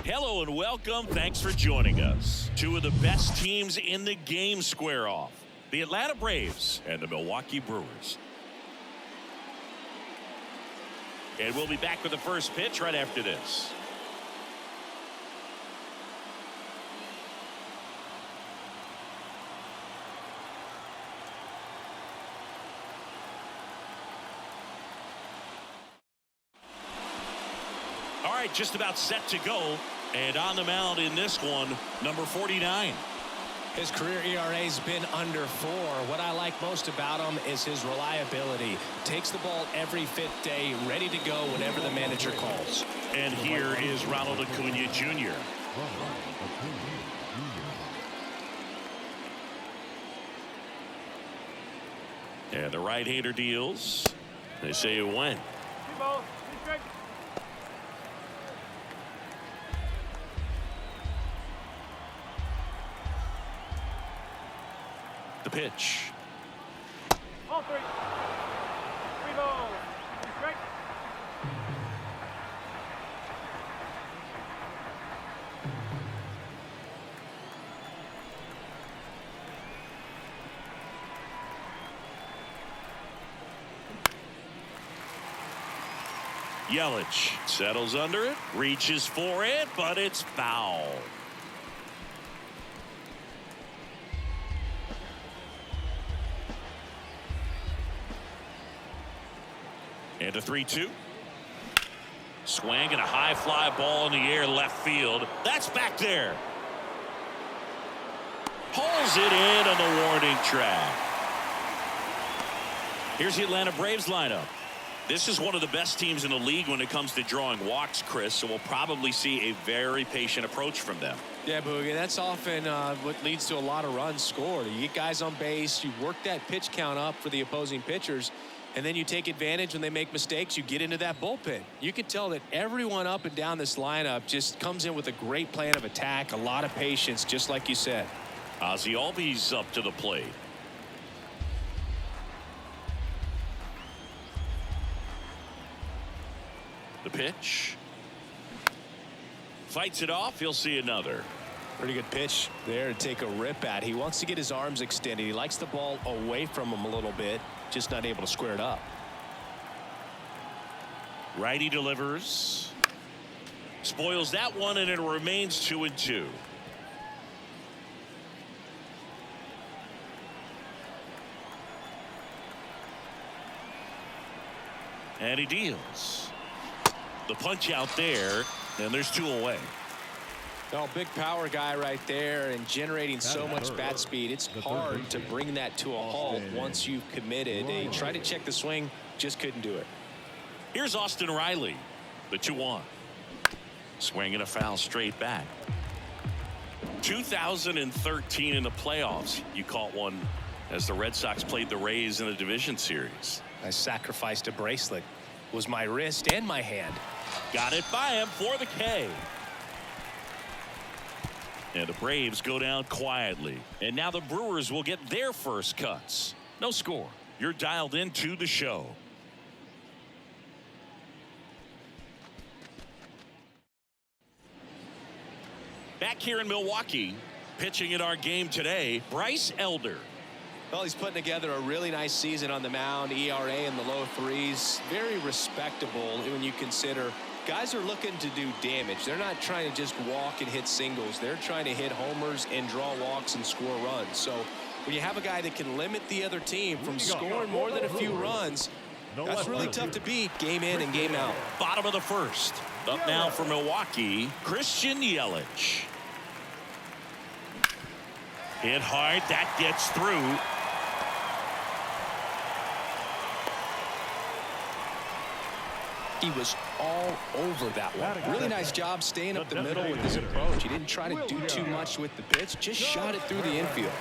Hello and welcome. Thanks for joining us. Two of the best teams in the game square off. The Atlanta Braves and the Milwaukee Brewers. And we'll be back with the first pitch right after this. All right, just about set to go. And on the mound in this one, number 49. His career ERA's been under 4. What I like most about him is his reliability. Takes the ball every 5th day, ready to go whenever the manager calls. And here is Ronald Acuna Jr. And the right-hander deals. They say it went. The pitch. All three. 3 balls. Strike. Yelich settles under it, reaches for it, but it's foul. And a 3-2. Swing and a high fly ball in the air left field. That's back there. Pulls it in on the warning track. Here's the Atlanta Braves lineup. This is one of the best teams in the league when it comes to drawing walks, Chris, so we'll probably see a very patient approach from them. Yeah, Boogie, that's often what leads to a lot of runs scored. You get guys on base, you work that pitch count up for the opposing pitchers, and then you take advantage when they make mistakes. You get into that bullpen. You can tell that everyone up and down this lineup just comes in with a great plan of attack, a lot of patience, just like you said. Ozzie Albies up to the plate. The pitch. Fights it off. He'll see another. Pretty good pitch there to take a rip at. He wants to get his arms extended. He likes the ball away from him a little bit, just not able to square it up. Righty delivers. Spoils that one, and it remains 2-2. And he deals. The punch out there, and there's 2 away. Oh, big power guy right there and generating so much bat speed. It's hard to bring that to a halt once you've committed. He tried to check the swing, just couldn't do it. Here's Austin Riley, the 2-1. Swing and a foul straight back. 2013 in the playoffs, you caught one as the Red Sox played the Rays in the division series. I sacrificed a bracelet. It was my wrist and my hand. Got it by him for the K. And the Braves go down quietly. And now the Brewers will get their first cuts. No score. You're dialed into the show. Back here in Milwaukee, pitching in our game today, Bryce Elder. Well, he's putting together a really nice season on the mound. ERA in the low 3s. Very respectable when you consider guys are looking to do damage. They're not trying to just walk and hit singles. They're trying to hit homers and draw walks and score runs. So when you have a guy that can limit the other team from scoring more than a few runs, that's really tough to beat game in and game out. Bottom of the first. Up now for Milwaukee, Christian Yelich. Hit hard. That gets through. He was all over that one. Really nice job staying up the middle with his approach. He didn't try to do too much with the pitch, just shot it through the infield.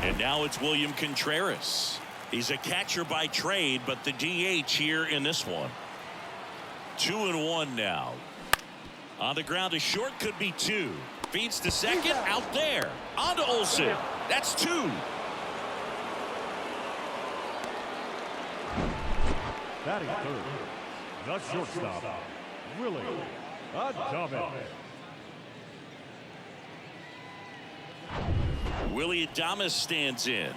And now it's William Contreras. He's a catcher by trade, but the DH here in this one. 2-1 now. On the ground to short, could be 2. Feeds to second, out there. On to Olsen. That's 2. Batting third, the shortstop, Willie Adames. Willie Adames stands in.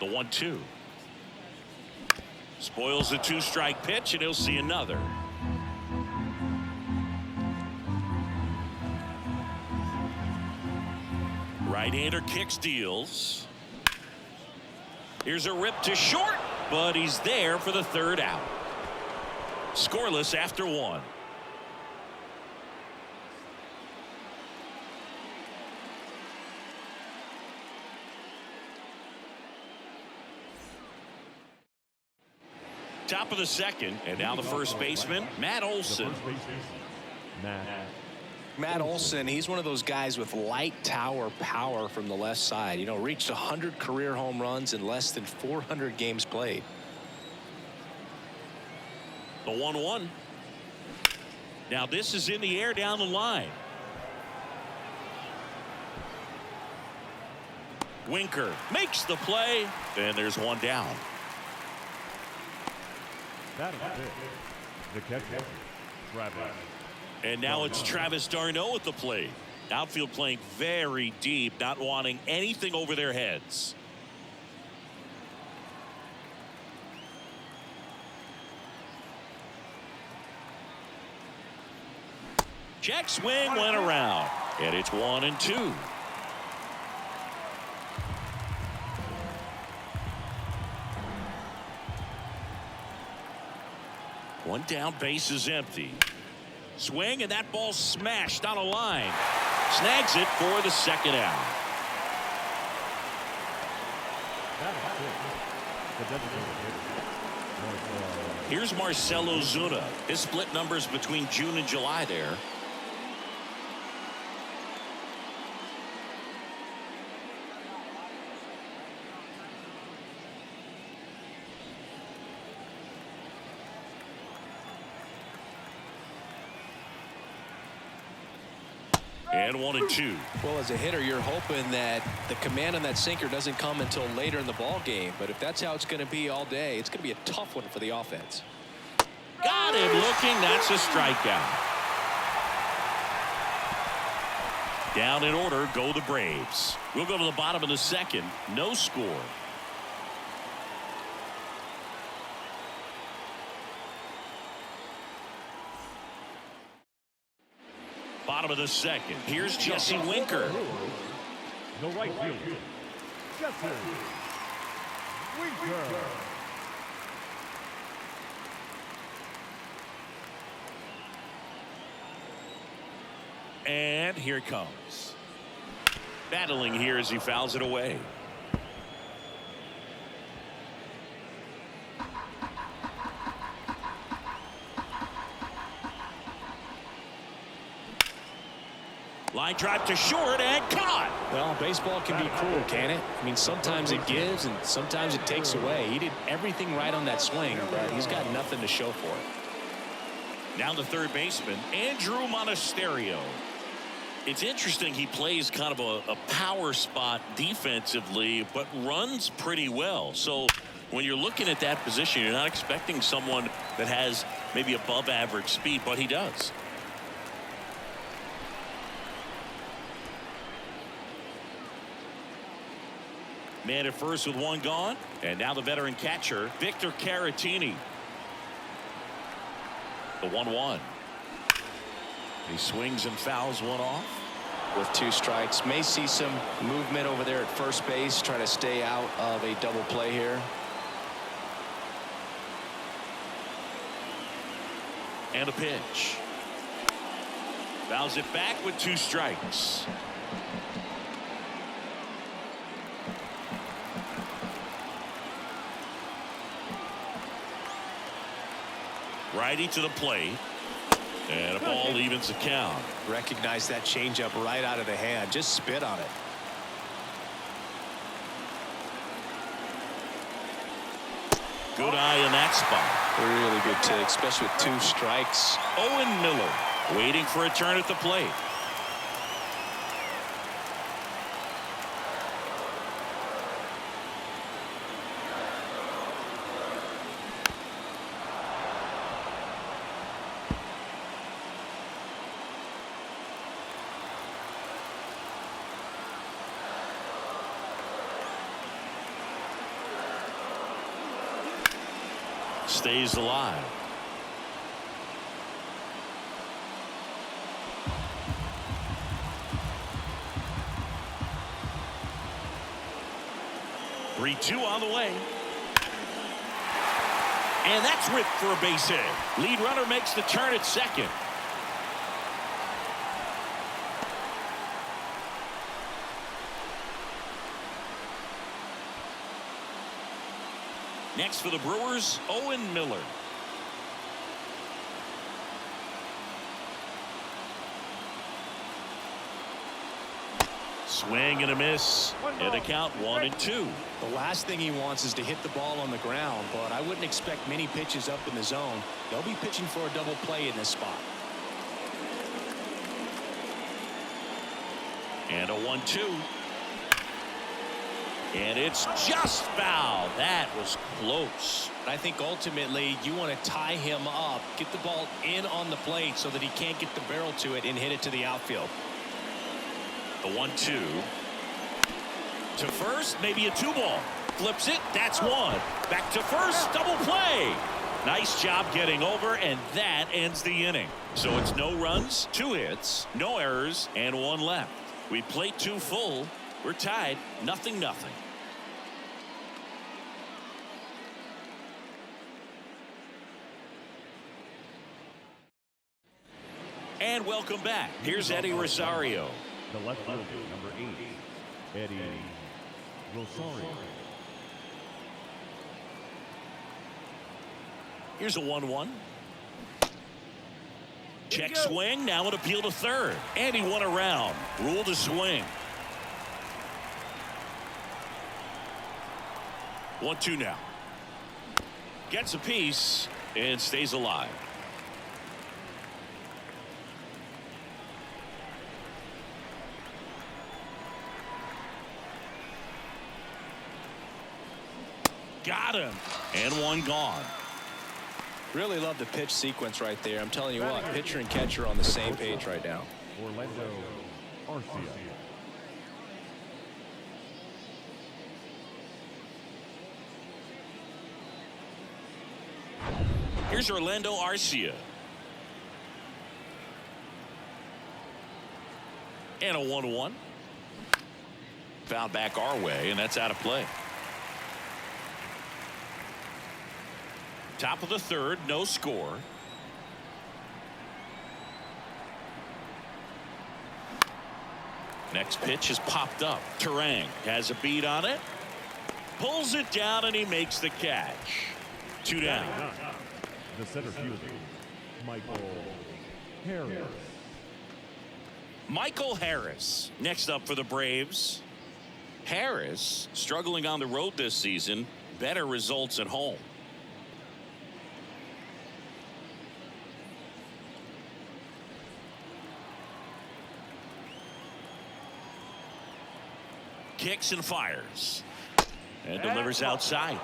The 1-2. Spoils the 2-strike pitch, and he'll see another. Right-hander kicks, deals. Here's a rip to short, but he's there for the 3rd out. Scoreless after 1. Top of the 2nd, and now the first baseman, Matt Olson. Matt Olson, he's one of those guys with light tower power from the left side. You know, reached 100 career home runs in less than 400 games played. The 1-1. Now this is in the air down the line. Winker makes the play, and there's one down. That is it. The catcher, Travis. And now it's Travis d'Arnaud at the plate. Outfield playing very deep, not wanting anything over their heads. Check swing went around, and it's 1-2. One down, base is empty. Swing, and that ball smashed on a line. Snags it for the 2nd out. Here's Marcell Ozuna. His split numbers between June and July there. And 1-2. Well, as a hitter, you're hoping that the command on that sinker doesn't come until later in the ball game. But if that's how it's going to be all day, it's going to be a tough one for the offense. Got him looking. That's a strikeout. Down in order go the Braves. We'll go to the bottom of the 2nd. No score. Bottom of the 2nd. Here's Jesse Winker. The right fielder, Jesse Winker. And here it comes. Battling here as he fouls it away. Line drive to short and caught. Well, baseball can be cruel, can it? I mean, sometimes it gives and sometimes it takes away. He did everything right on that swing, but he's got nothing to show for it. Now the 3rd baseman, Andrew Monasterio. It's interesting, he plays kind of a power spot defensively, but runs pretty well. So when you're looking at that position, you're not expecting someone that has maybe above average speed, but he does. Man at first with one gone, and now the veteran catcher, Victor Caratini. The 1-1. He swings and fouls one off. With 2 strikes, may see some movement over there at first base, try to stay out of a double play here. And a pitch. Fouls it back with 2 strikes. Righty to the plate. And a ball evens the count. Recognize that changeup right out of the hand. Just spit on it. Good eye in that spot. Really good take, especially with 2 strikes. Owen Miller waiting for a turn at the plate. Stays alive. Three-two on the way. And that's ripped for a base hit. Lead runner makes the turn at second. Next for the Brewers, Owen Miller. Swing and a miss, and a count 1-2. The last thing he wants is to hit the ball on the ground, but I wouldn't expect many pitches up in the zone. They'll be pitching for a double play in this spot. And a 1-2. And it's just foul. That was close. I think ultimately you want to tie him up, get the ball in on the plate so that he can't get the barrel to it and hit it to the outfield. The 1-2 to first, maybe a 2-ball. Flips it. That's one. Back to first. Double play. Nice job getting over, and that ends the inning. So it's no runs, 2 hits, no errors, and 1 left. We played 2 full. We're tied 0-0. And welcome back. Here's Eddie Rosario. The left fielder, number 8, Eddie Rosario. Here's a 1-1. Check swing. Now an appeal to third. And he won around. Ruled a swing. 1-2 now. Gets a piece and stays alive. Got him. And 1 gone. Really love the pitch sequence right there. I'm telling you what, pitcher and catcher are on the same page right now. Orlando Arcia. Here's Orlando Arcia. And a 1-1. Foul back our way, and that's out of play. Top of the third, no score. Next pitch is popped up. Terang has a beat on it. Pulls it down, and he makes the catch. 2 down. The center fielder, Michael Harris. Michael Harris next up for the Braves. Harris struggling on the road this season. Better results at home. Kicks and fires. And delivers outside.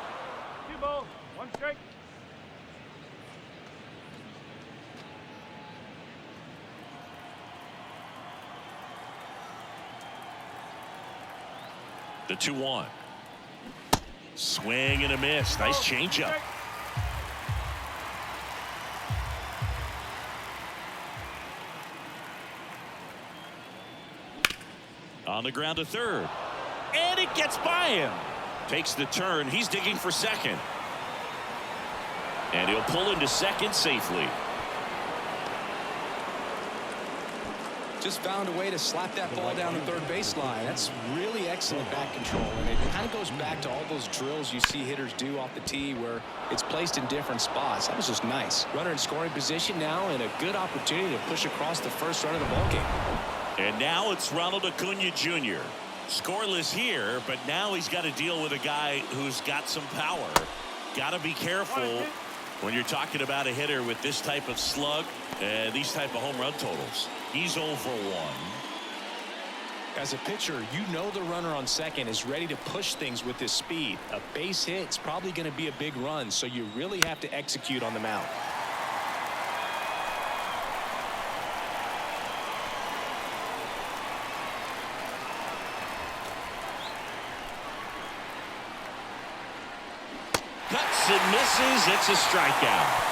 2 balls, 1 strike. The 2-1. Swing and a miss. Nice changeup. On the ground to third. And it gets by him. Takes the turn. He's digging for second. And he'll pull into second safely. Just found a way to slap that ball down the third baseline. That's really excellent back control, and it kind of goes back to all those drills you see hitters do off the tee where it's placed in different spots. That was just nice. Runner in scoring position now, and a good opportunity to push across the first run of the ballgame. And now it's Ronald Acuna Jr. Scoreless here, but now he's got to deal with a guy who's got some power. got to be careful when you're talking about a hitter with this type of slug and these type of home run totals. He's 0 for 1. As a pitcher, you know the runner on second is ready to push things with his speed. A base hit is probably going to be a big run, so you really have to execute on the mound. Cuts and misses. It's a strikeout.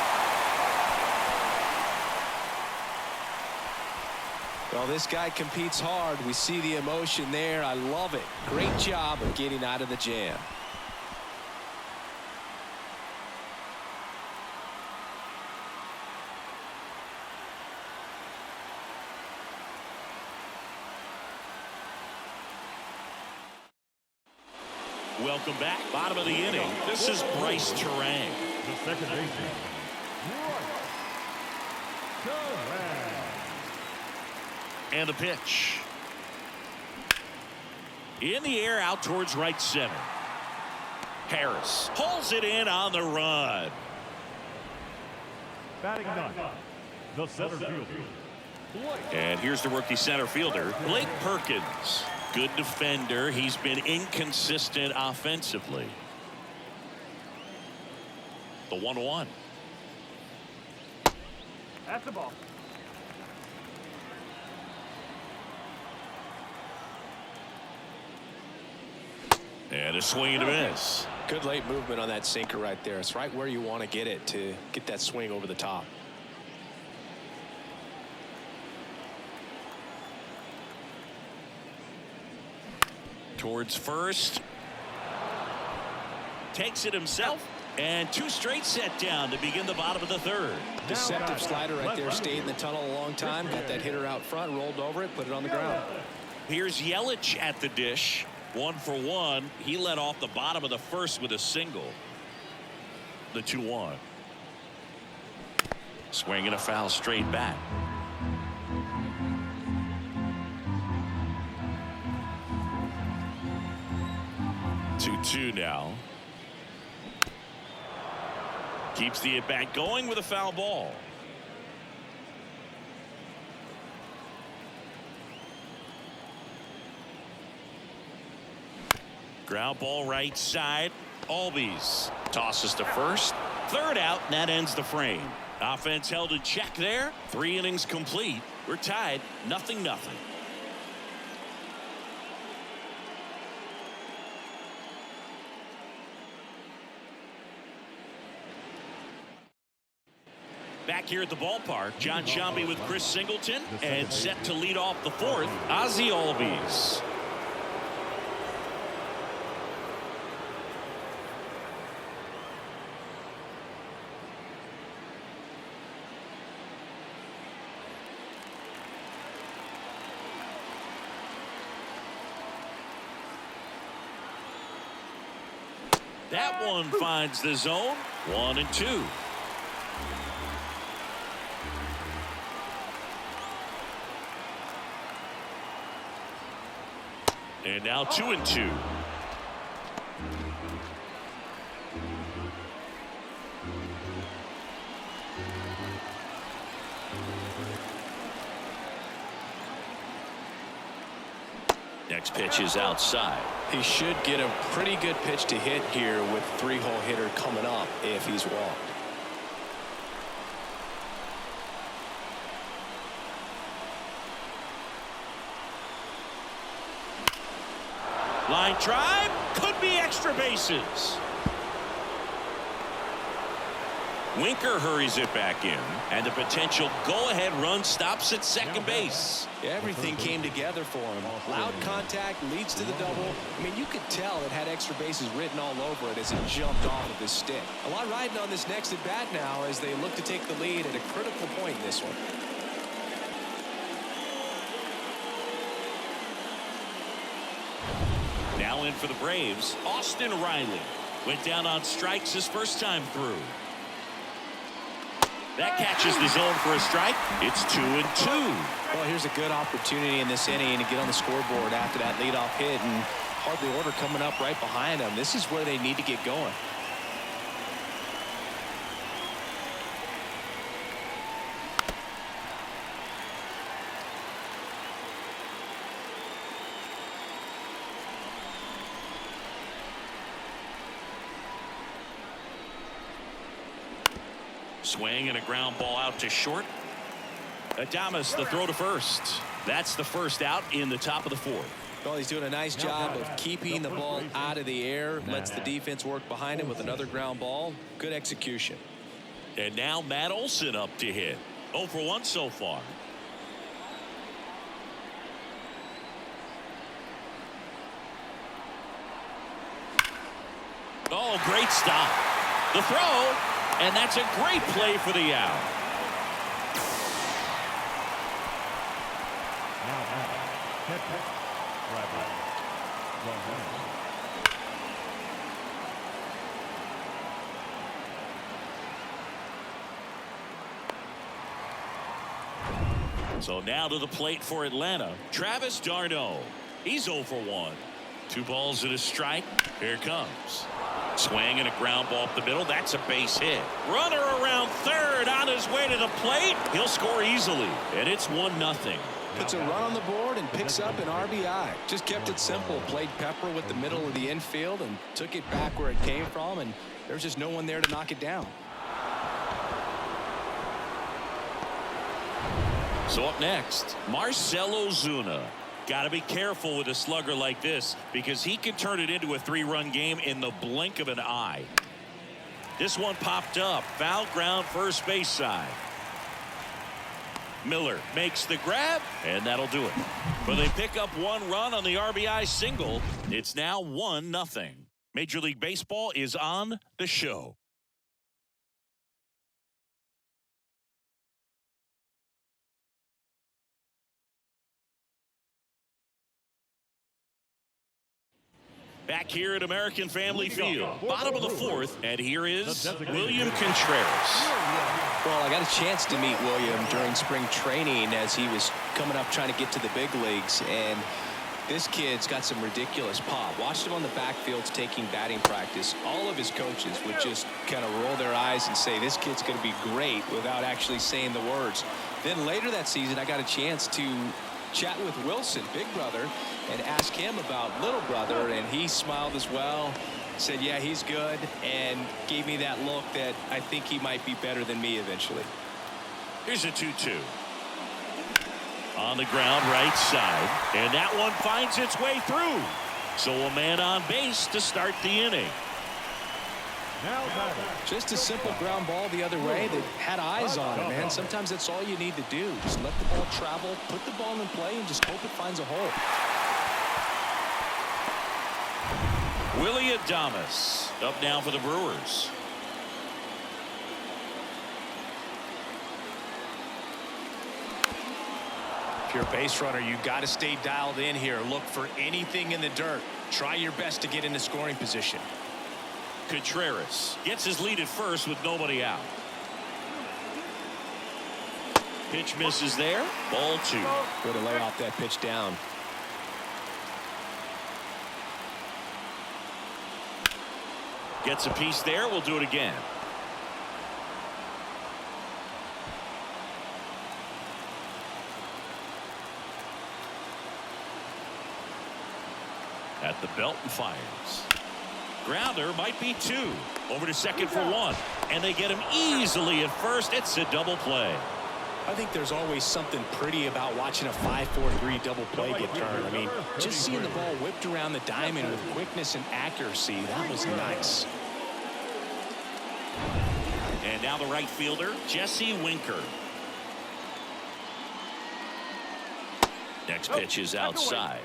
Well, this guy competes hard. We see the emotion there. I love it. Great job of getting out of the jam. Welcome back. Bottom of the inning. This is Bryce Terang. The second baseman, And the pitch. In the air out towards right center. Harris pulls it in on the run. batting ninth, the center fielder. And here's the rookie center fielder, Blake Perkins. Good defender. He's been inconsistent offensively. The 1-1. At the ball. And a swing and a miss. Good late movement on that sinker right there. It's right where you want to get it to get that swing over the top. Towards first. Takes it himself. And two straight set down to begin the bottom of the third. Deceptive slider right there. Stayed in the tunnel a long time. Got that hitter out front. Rolled over it. Put it on the ground. Here's Yelich at the dish. 1 for 1. He led off the bottom of the first with a single. The 2-1. Swing and a foul straight back. 2-2 now. Keeps the at bat going with a foul ball. Ground ball right side. Albies tosses to first. Third out, and that ends the frame. Offense held in check there. 3 innings complete. We're tied 0-0. Back here at the ballpark, John Sciambi with Chris Singleton, and set to lead off the fourth, Ozzie Albies. That one finds the zone. 1-2. And now 2-2. Next pitch is outside. He should get a pretty good pitch to hit here with 3-hole hitter coming up if he's walked. Line drive, could be extra bases. Winker hurries it back in, and the potential go-ahead run stops at second base. Everything came together for him. Loud contact leads to the double. I mean, you could tell it had extra bases written all over it as it jumped off of his stick. A lot riding on this next at-bat now as they look to take the lead at a critical point in this one. Now in for the Braves, Austin Riley. Went down on strikes his first time through. That catches the zone for a strike. It's 2-2. Well, here's a good opportunity in this inning to get on the scoreboard after that leadoff hit, and hardly order coming up right behind them. This is where they need to get going. Swing and a ground ball out to short. Adames the throw to first. That's the first out in the top of the fourth. Well, he's doing a nice job of keeping the ball out of the air. Lets the defense work behind him with another ground ball. Good execution. And now Matt Olson up to hit. 0 for 1 so far. Oh, great stop. The throw, and that's a great play for the out. So now to the plate for Atlanta, Travis d'Arnaud. He's 0 for 1. 2 balls and a strike. Here it comes. Swing and a ground ball up the middle. That's a base hit. Runner around third on his way to the plate. He'll score easily, and it's 1-0. Puts a run on the board and picks up an RBI. Just kept it simple. Played pepper with the middle of the infield and took it back where it came from, and there's just no one there to knock it down. So up next, Marcell Ozuna. Got to be careful with a slugger like this because he can turn it into a 3-run game in the blink of an eye. This one popped up. Foul ground first base side. Miller makes the grab, and that'll do it. But they pick up 1 run on the RBI single. It's now 1-0. Major League Baseball is on the show. Back here at American Family Field, bottom of the fourth, and here is William Contreras. Well, I got a chance to meet William during spring training as he was coming up trying to get to the big leagues, and this kid's got some ridiculous pop. Watched him on the backfields taking batting practice. All of his coaches would just kind of roll their eyes and say, this kid's going to be great, without actually saying the words. Then later that season, I got a chance to chat with Wilson, big brother, and ask him about little brother, and he smiled as well, said yeah, he's good, and gave me that look that I think he might be better than me eventually. Here's a 2-2 on the ground right side, and that one finds its way through. So a man on base to start the inning. Just a simple ground ball the other way that had eyes on it, man. Sometimes that's all you need to do. Just let the ball travel, put the ball in play, and just hope it finds a hole. Willy Adames up now for the Brewers. If you're a base runner, you got to stay dialed in here. Look for anything in the dirt. Try your best to get into scoring position. Contreras gets his lead at first with nobody out. Pitch misses there. Ball 2. Way to lay off that pitch down. Gets a piece there. We'll do it again. At the belt and fires. Grounder might be 2. Over to second for 1. And they get him easily at first. It's a double play. I think there's always something pretty about watching a 5-4-3 double play get turned. I mean, just seeing the ball whipped around the diamond with quickness and accuracy, that was nice. And now the right fielder, Jesse Winker. Next pitch is outside.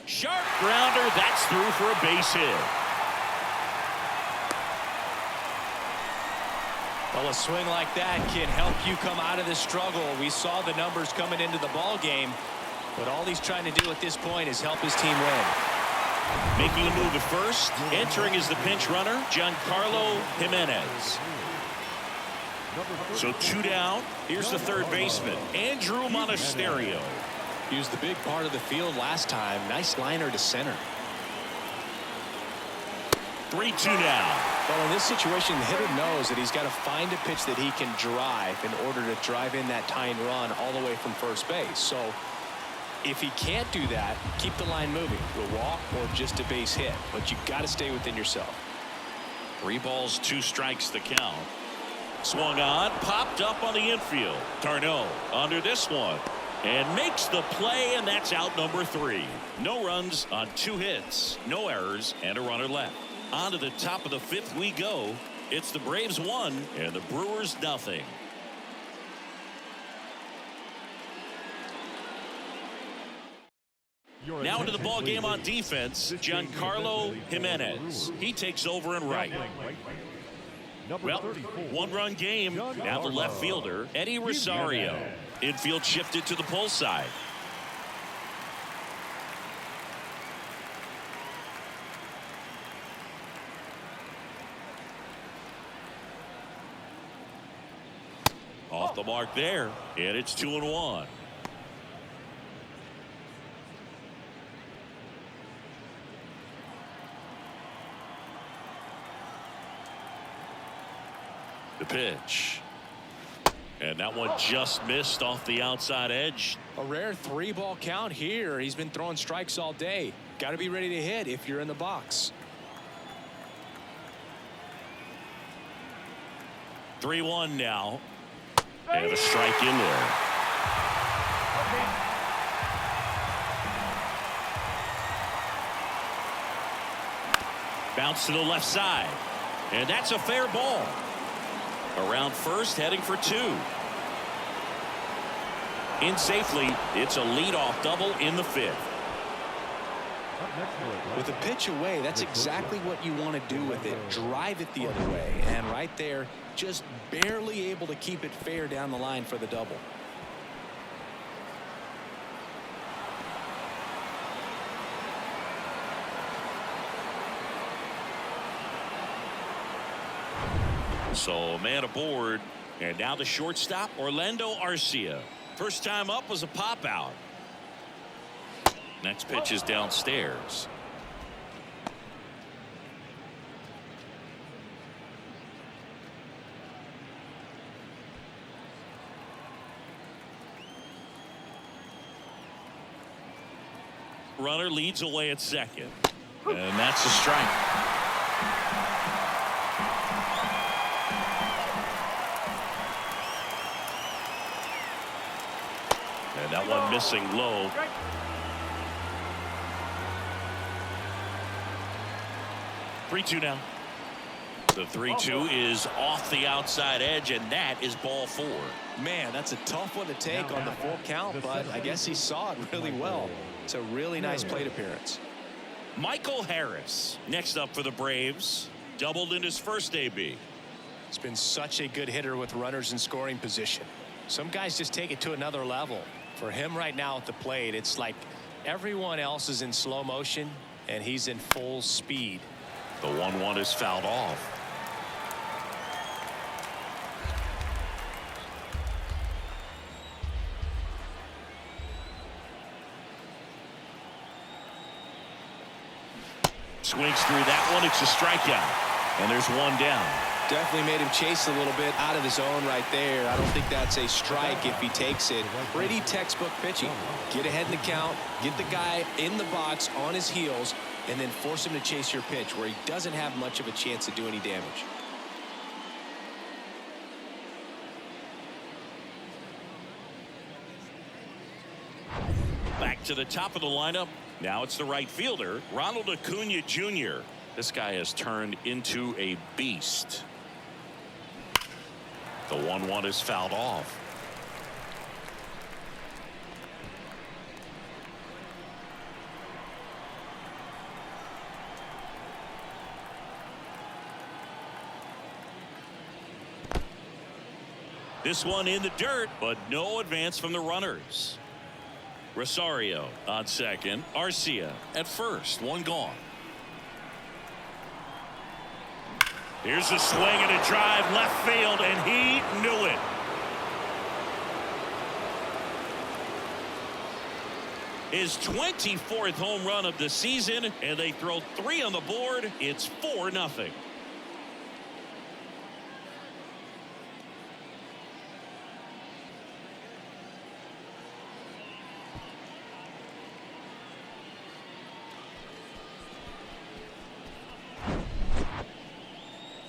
Sharp grounder, that's through for a base hit. Well, a swing like that can help you come out of the struggle. We saw the numbers coming into the ball game, but all he's trying to do at this point is help his team win. Making a move at first, entering as the pinch runner, Giancarlo Jimenez. So 2 down. Here's the third baseman, Andrew Monasterio. He was the big part of the field last time. Nice liner to center. 3-2 now. Well, in this situation, the hitter knows that he's got to find a pitch that he can drive in order to drive in that tying run all the way from first base. So if he can't do that, keep the line moving. A walk or just a base hit. But you've got to stay within yourself. 3 balls, 2 strikes the count. Swung on, popped up on the infield. Tarno under this one and makes the play, and that's out number 3. No runs on 2 hits, no errors, and a runner left. On to the top of the 5th we go. It's the Braves 1 and the Brewers nothing. Now into the ball game on defense, Giancarlo Jimenez. He takes over in right. Well, 1-run game. Now the left fielder, Eddie Rosario. Infield shifted to the pull side. Off the mark there, and it's 2-1. The pitch. And that one just missed off the outside edge. A rare 3-ball count here. He's been throwing strikes all day. Got to be ready to hit if you're in the box. 3-1 now. And a strike in there. Bounce to the left side. And that's a fair ball. Around first, heading for 2. In safely, it's a leadoff double in the 5th. With a pitch away, that's exactly what you want to do with it. Drive it the other way. And right there, just barely able to keep it fair down the line for the double. So man aboard, and now the shortstop, Orlando Arcia. First time up was a pop out. Next pitch is downstairs. Runner leads away at second, and that's a strike. And that one missing low. Three-two now. The 3-2 is off the outside edge, and that is ball 4. Man, that's a tough one to take on the full count, but I guess he saw it really well. It's a really nice plate appearance. Michael Harris next up for the Braves. Doubled in his first AB. He's been such a good hitter with runners in scoring position. Some guys just take it to another level. For him right now at the plate, it's like everyone else is in slow motion and he's in full speed. The 1-1 is fouled off. Swings through that one. It's a strikeout, and there's 1 down. Definitely made him chase a little bit out of the zone right there. I don't think that's a strike if he takes it. Pretty textbook pitching. Get ahead in the count, get the guy in the box on his heels, and then force him to chase your pitch where he doesn't have much of a chance to do any damage. Back to the top of the lineup. Now it's the right fielder, Ronald Acuna Jr. This guy has turned into a beast. The 1-1 is fouled off. This one in the dirt, but no advance from the runners. Rosario on second. Arcia at first. 1 gone. Here's a swing and a drive left field, and he knew it. his 24th home run of the season, and they throw 3 on the board. It's 4-0.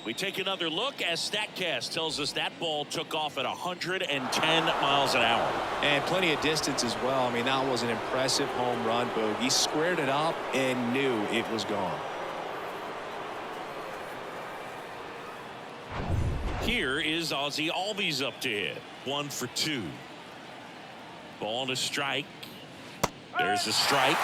We take another look as StatCast tells us that ball took off at 110 miles an hour. And plenty of distance as well. I mean, that was an impressive home run, Boog. He squared it up and knew it was gone. Here is Ozzie Albies up to hit. 1 for 2. Ball to strike. There's a strike.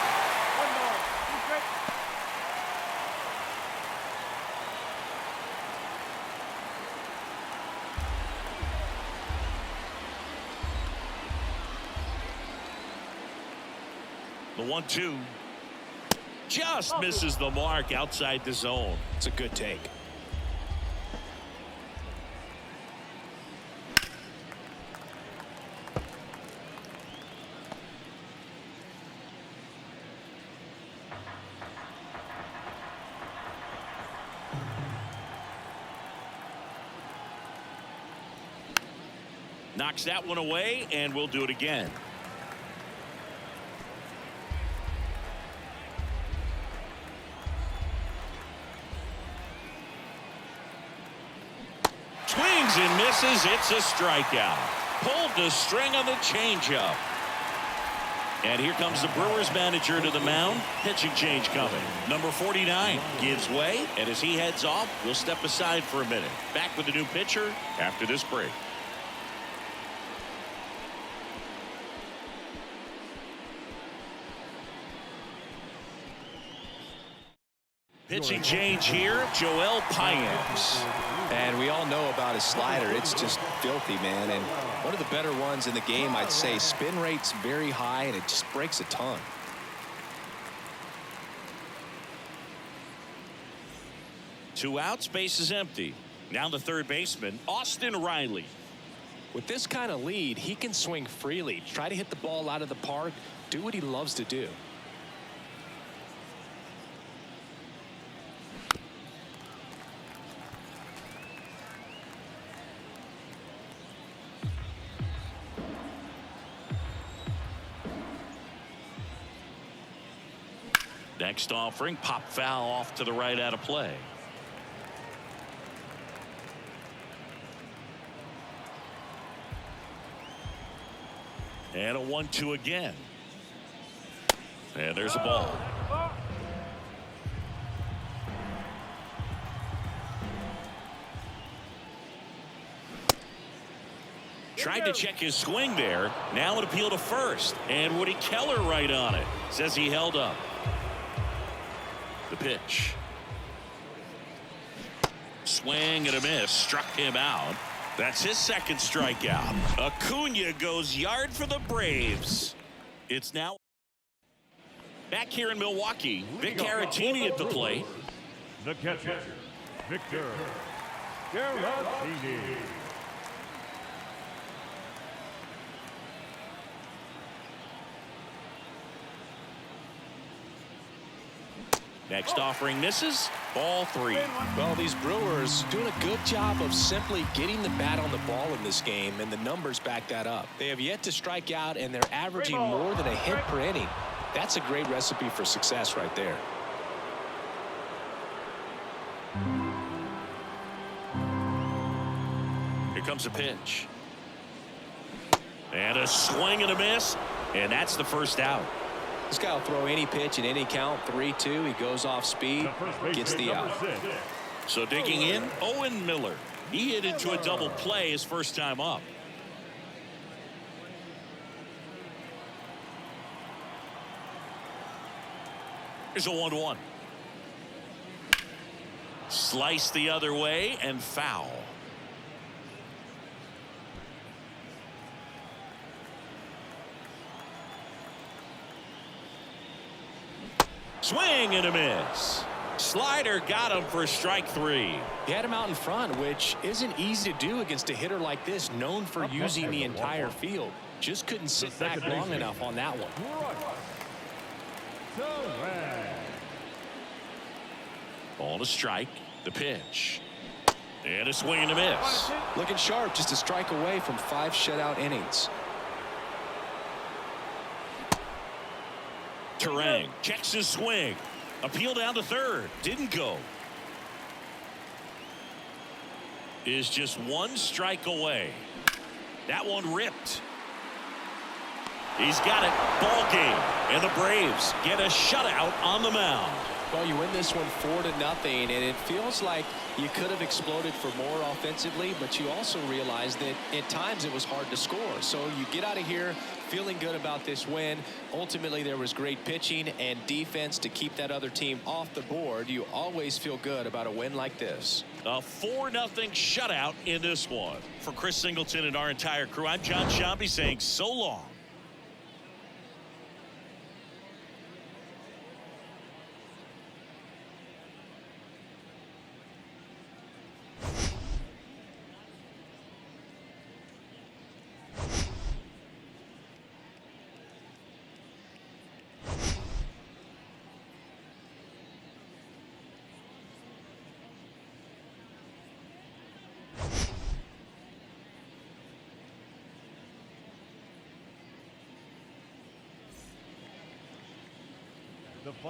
The 1-2 just misses the mark outside the zone. It's a good take. Knocks that one away, and we'll do it again. Swings and misses. It's a strikeout. Pulled the string on the changeup. And here comes the Brewers manager to the mound. Pitching change coming. Number 49 gives way, and as he heads off, we'll step aside for a minute. Back with the new pitcher after this break. Pitching change here, Joel Payamps. And we all know about his slider. It's just filthy, man. And one of the better ones in the game, I'd say. Spin rate's very high, and it just breaks a ton. Two outs, base is empty. Now the third baseman, Austin Riley. With this kind of lead, he can swing freely, try to hit the ball out of the park, do what he loves to do. Next offering, pop foul off to the right out of play. And a 1-2 again. And there's a ball. Tried to check his swing there. Now an appeal to first. And Woody Keller right on it. Says he held up. The pitch. Swing and a miss. Struck him out. That's his second strikeout. Acuna goes yard for the Braves. It's now back here in Milwaukee. Vic Caratini at the plate. The catcher, Victor Caratini. Next offering misses. Ball 3. Well, these Brewers doing a good job of simply getting the bat on the ball in this game, and the numbers back that up. They have yet to strike out, and they're averaging more than a hit per inning. That's a great recipe for success right there. Here comes a pitch. And a swing and a miss. And that's the first out. This guy will throw any pitch in any count. 3-2. He goes off speed, gets the out. So digging in, Owen Miller. He hit into a double play his first time up. Here's a 1-1. Slice the other way and foul. Swing and a miss. Slider got him for strike 3. He had him out in front, which isn't easy to do against a hitter like this, known for using the entire field. Just couldn't sit back long enough on that one. Torres. Ball to strike. The pitch. And a swing and a miss. Looking sharp, just a strike away from 5 shutout innings. Terang checks his swing. Appeal down to third. Didn't go. Is just 1 strike away. That one ripped. He's got it. Ball game. And the Braves get a shutout on the mound. Well, you win this one 4-0, and it feels like you could have exploded for more offensively, but you also realize that at times it was hard to score. So you get out of here feeling good about this win. Ultimately, there was great pitching and defense to keep that other team off the board. You always feel good about a win like this. A 4-0 shutout in this one. For Chris Singleton and our entire crew, I'm John Shambi saying so long. The fun